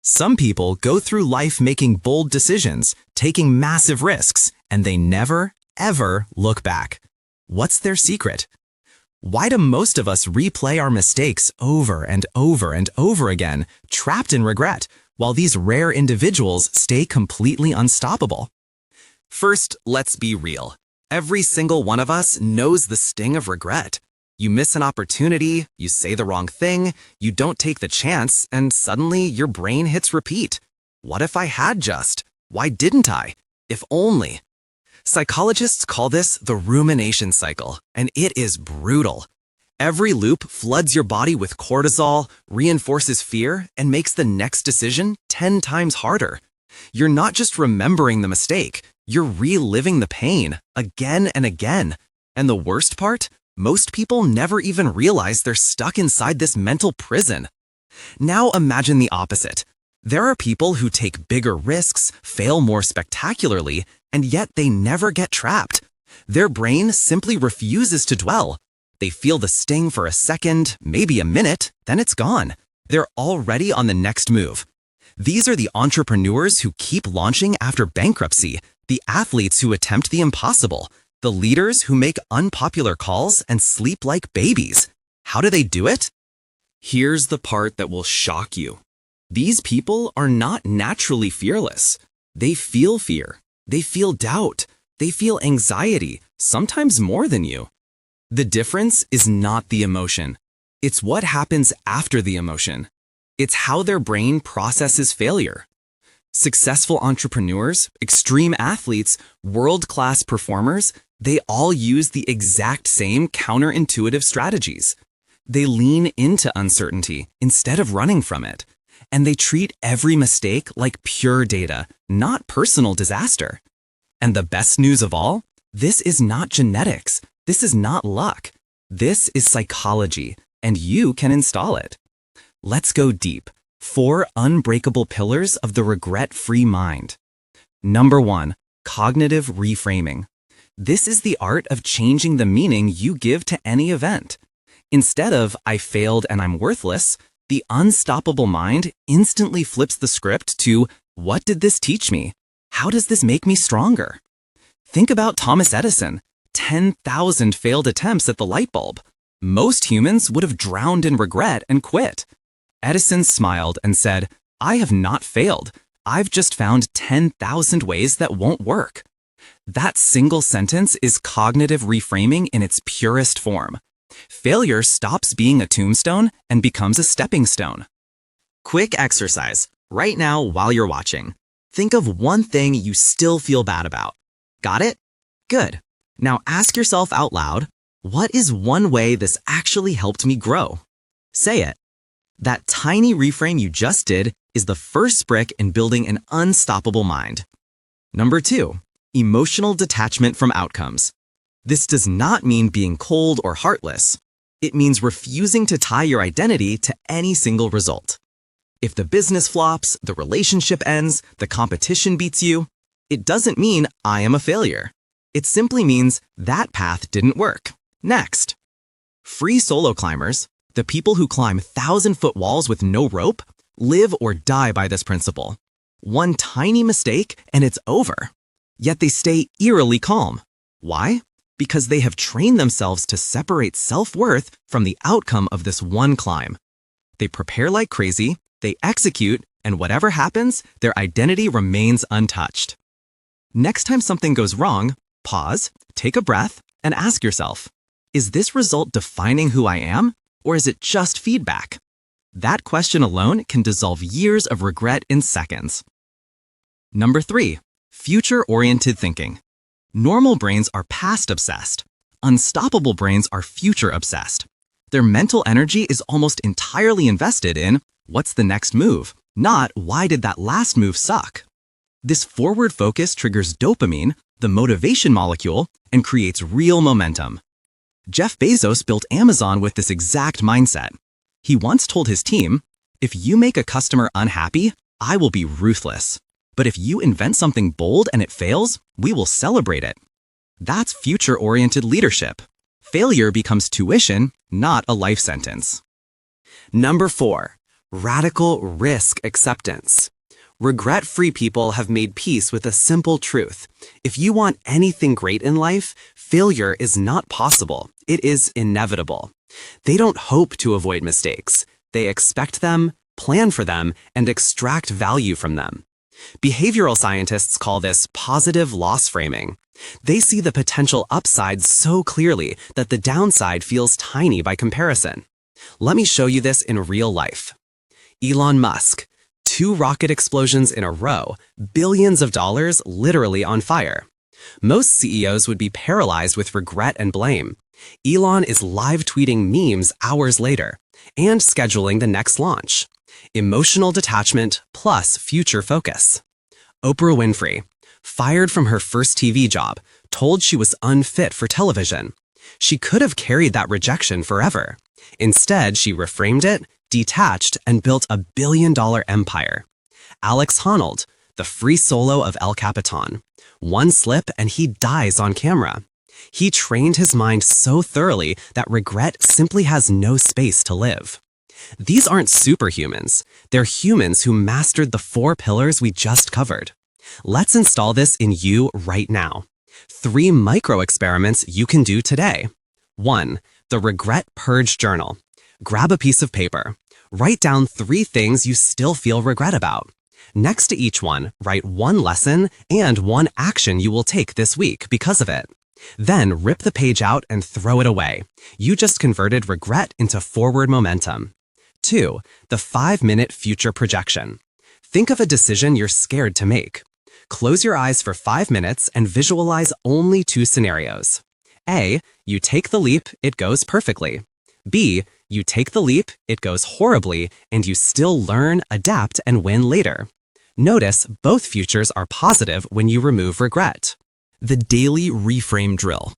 Some people go through life making bold decisions, taking massive risks, and they never, ever look back. What's their secret? Why do most of us replay our mistakes over and over and over again, trapped in regret, while these rare individuals stay completely unstoppable? First, let's be real. Every single one of us knows the sting of regret. You miss an opportunity, you say the wrong thing, you don't take the chance, and suddenly your brain hits repeat. What if I had just? Why didn't I? If only. Psychologists call this the rumination cycle, and it is brutal. Every loop floods your body with cortisol, reinforces fear, and makes the next decision 10 times harder. You're not just remembering the mistake, you're reliving the pain again and again. And the worst part? Most people never even realize they're stuck inside this mental prison. Now imagine the opposite. There are people who take bigger risks, fail more spectacularly, and yet they never get trapped. Their brain simply refuses to dwell. They feel the sting for a second, maybe a minute, then it's gone. They're already on the next move. These are the entrepreneurs who keep launching after bankruptcy, the athletes who attempt the impossible, the leaders who make unpopular calls and sleep like babies. How do they do it? Here's the part that will shock you. These people are not naturally fearless. They feel fear. They feel doubt. They feel anxiety, sometimes more than you. The difference is not the emotion. It's what happens after the emotion. It's how their brain processes failure. Successful entrepreneurs, extreme athletes, world-class performers, they all use the exact same counterintuitive strategies. They lean into uncertainty instead of running from it. And they treat every mistake like pure data, not personal disaster. And the best news of all? This is not genetics. This is not luck. This is psychology, and you can install it. Let's go deep. 4 unbreakable pillars of the regret-free mind. Number 1, cognitive reframing. This is the art of changing the meaning you give to any event. Instead of, I failed and I'm worthless, the unstoppable mind instantly flips the script to, what did this teach me? How does this make me stronger? Think about Thomas Edison, 10,000 failed attempts at the light bulb. Most humans would have drowned in regret and quit. Edison smiled and said, I have not failed. I've just found 10,000 ways that won't work. That single sentence is cognitive reframing in its purest form. Failure stops being a tombstone and becomes a stepping stone. Quick exercise, right now while you're watching. Think of one thing you still feel bad about. Got it? Good. Now ask yourself out loud, what is one way this actually helped me grow? Say it. That tiny reframe you just did is the first brick in building an unstoppable mind. Number 2, emotional detachment from outcomes. This does not mean being cold or heartless. It means refusing to tie your identity to any single result. If the business flops, the relationship ends, the competition beats you, it doesn't mean I am a failure. It simply means that path didn't work. Next. Free solo climbers, the people who climb 1,000-foot walls with no rope, live or die by this principle. One tiny mistake and it's over. Yet they stay eerily calm. Why? Because they have trained themselves to separate self-worth from the outcome of this one climb. They prepare like crazy, they execute, and whatever happens, their identity remains untouched. Next time something goes wrong, pause, take a breath, and ask yourself, is this result defining who I am, or is it just feedback? That question alone can dissolve years of regret in seconds. Number 3, future-oriented thinking. Normal brains are past-obsessed. Unstoppable brains are future-obsessed. Their mental energy is almost entirely invested in, what's the next move, not why did that last move suck? This forward focus triggers dopamine, the motivation molecule, and creates real momentum. Jeff Bezos built Amazon with this exact mindset. He once told his team, if you make a customer unhappy, I will be ruthless. But if you invent something bold and it fails, we will celebrate it. That's future-oriented leadership. Failure becomes tuition, not a life sentence. Number 4, Radical risk acceptance. Regret-free people have made peace with a simple truth. If you want anything great in life, failure is not possible. It is inevitable. They don't hope to avoid mistakes. They expect them, plan for them, and extract value from them. Behavioral scientists call this positive loss framing. They see the potential upside so clearly that the downside feels tiny by comparison. Let me show you this in real life. Elon Musk. 2 rocket explosions in a row, billions of dollars literally on fire. Most CEOs would be paralyzed with regret and blame. Elon is live tweeting memes hours later and scheduling the next launch. Emotional detachment plus future focus. Oprah Winfrey. Fired from her first TV job, told she was unfit for television. She could have carried that rejection forever. Instead, she reframed it, detached, and built a billion-dollar empire. Alex Honnold, the free solo of El Capitan. One slip and he dies on camera. He trained his mind so thoroughly that regret simply has no space to live. These aren't superhumans. They're humans who mastered the 4 pillars we just covered. Let's install this in you right now. 3 micro experiments you can do today. 1. The Regret Purge Journal. Grab a piece of paper. Write down 3 things you still feel regret about. Next to each one, write 1 lesson and 1 action you will take this week because of it. Then rip the page out and throw it away. You just converted regret into forward momentum. 2. The 5-minute future projection. Think of a decision you're scared to make. Close your eyes for 5 minutes and visualize only 2 scenarios. A. You take the leap, it goes perfectly. B. You take the leap, it goes horribly, and you still learn, adapt, and win later. Notice both futures are positive when you remove regret. The daily reframe drill.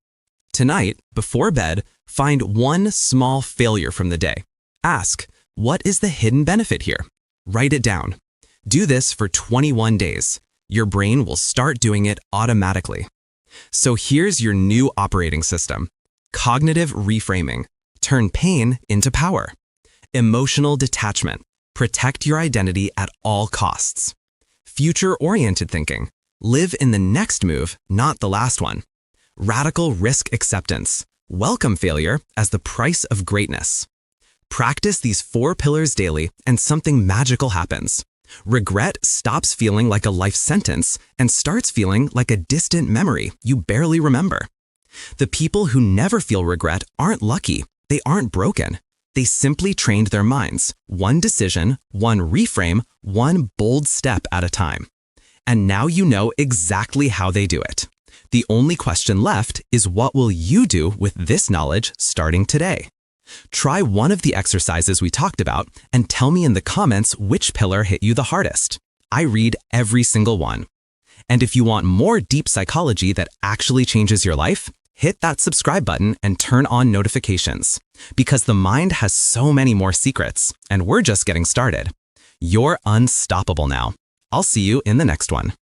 Tonight, before bed, find 1 small failure from the day. Ask, what is the hidden benefit here? Write it down. Do this for 21 days. Your brain will start doing it automatically. So here's your new operating system. Cognitive reframing. Turn pain into power. Emotional detachment. Protect your identity at all costs. Future-oriented thinking. Live in the next move, not the last one. Radical risk acceptance. Welcome failure as the price of greatness. Practice these 4 pillars daily and something magical happens. Regret stops feeling like a life sentence and starts feeling like a distant memory you barely remember. The people who never feel regret aren't lucky. They aren't broken. They simply trained their minds, 1 decision, 1 reframe, 1 bold step at a time. And now you know exactly how they do it. The only question left is what will you do with this knowledge starting today? Try one of the exercises we talked about and tell me in the comments which pillar hit you the hardest. I read every single one. And if you want more deep psychology that actually changes your life, hit that subscribe button and turn on notifications. Because the mind has so many more secrets, and we're just getting started. You're unstoppable now. I'll see you in the next one.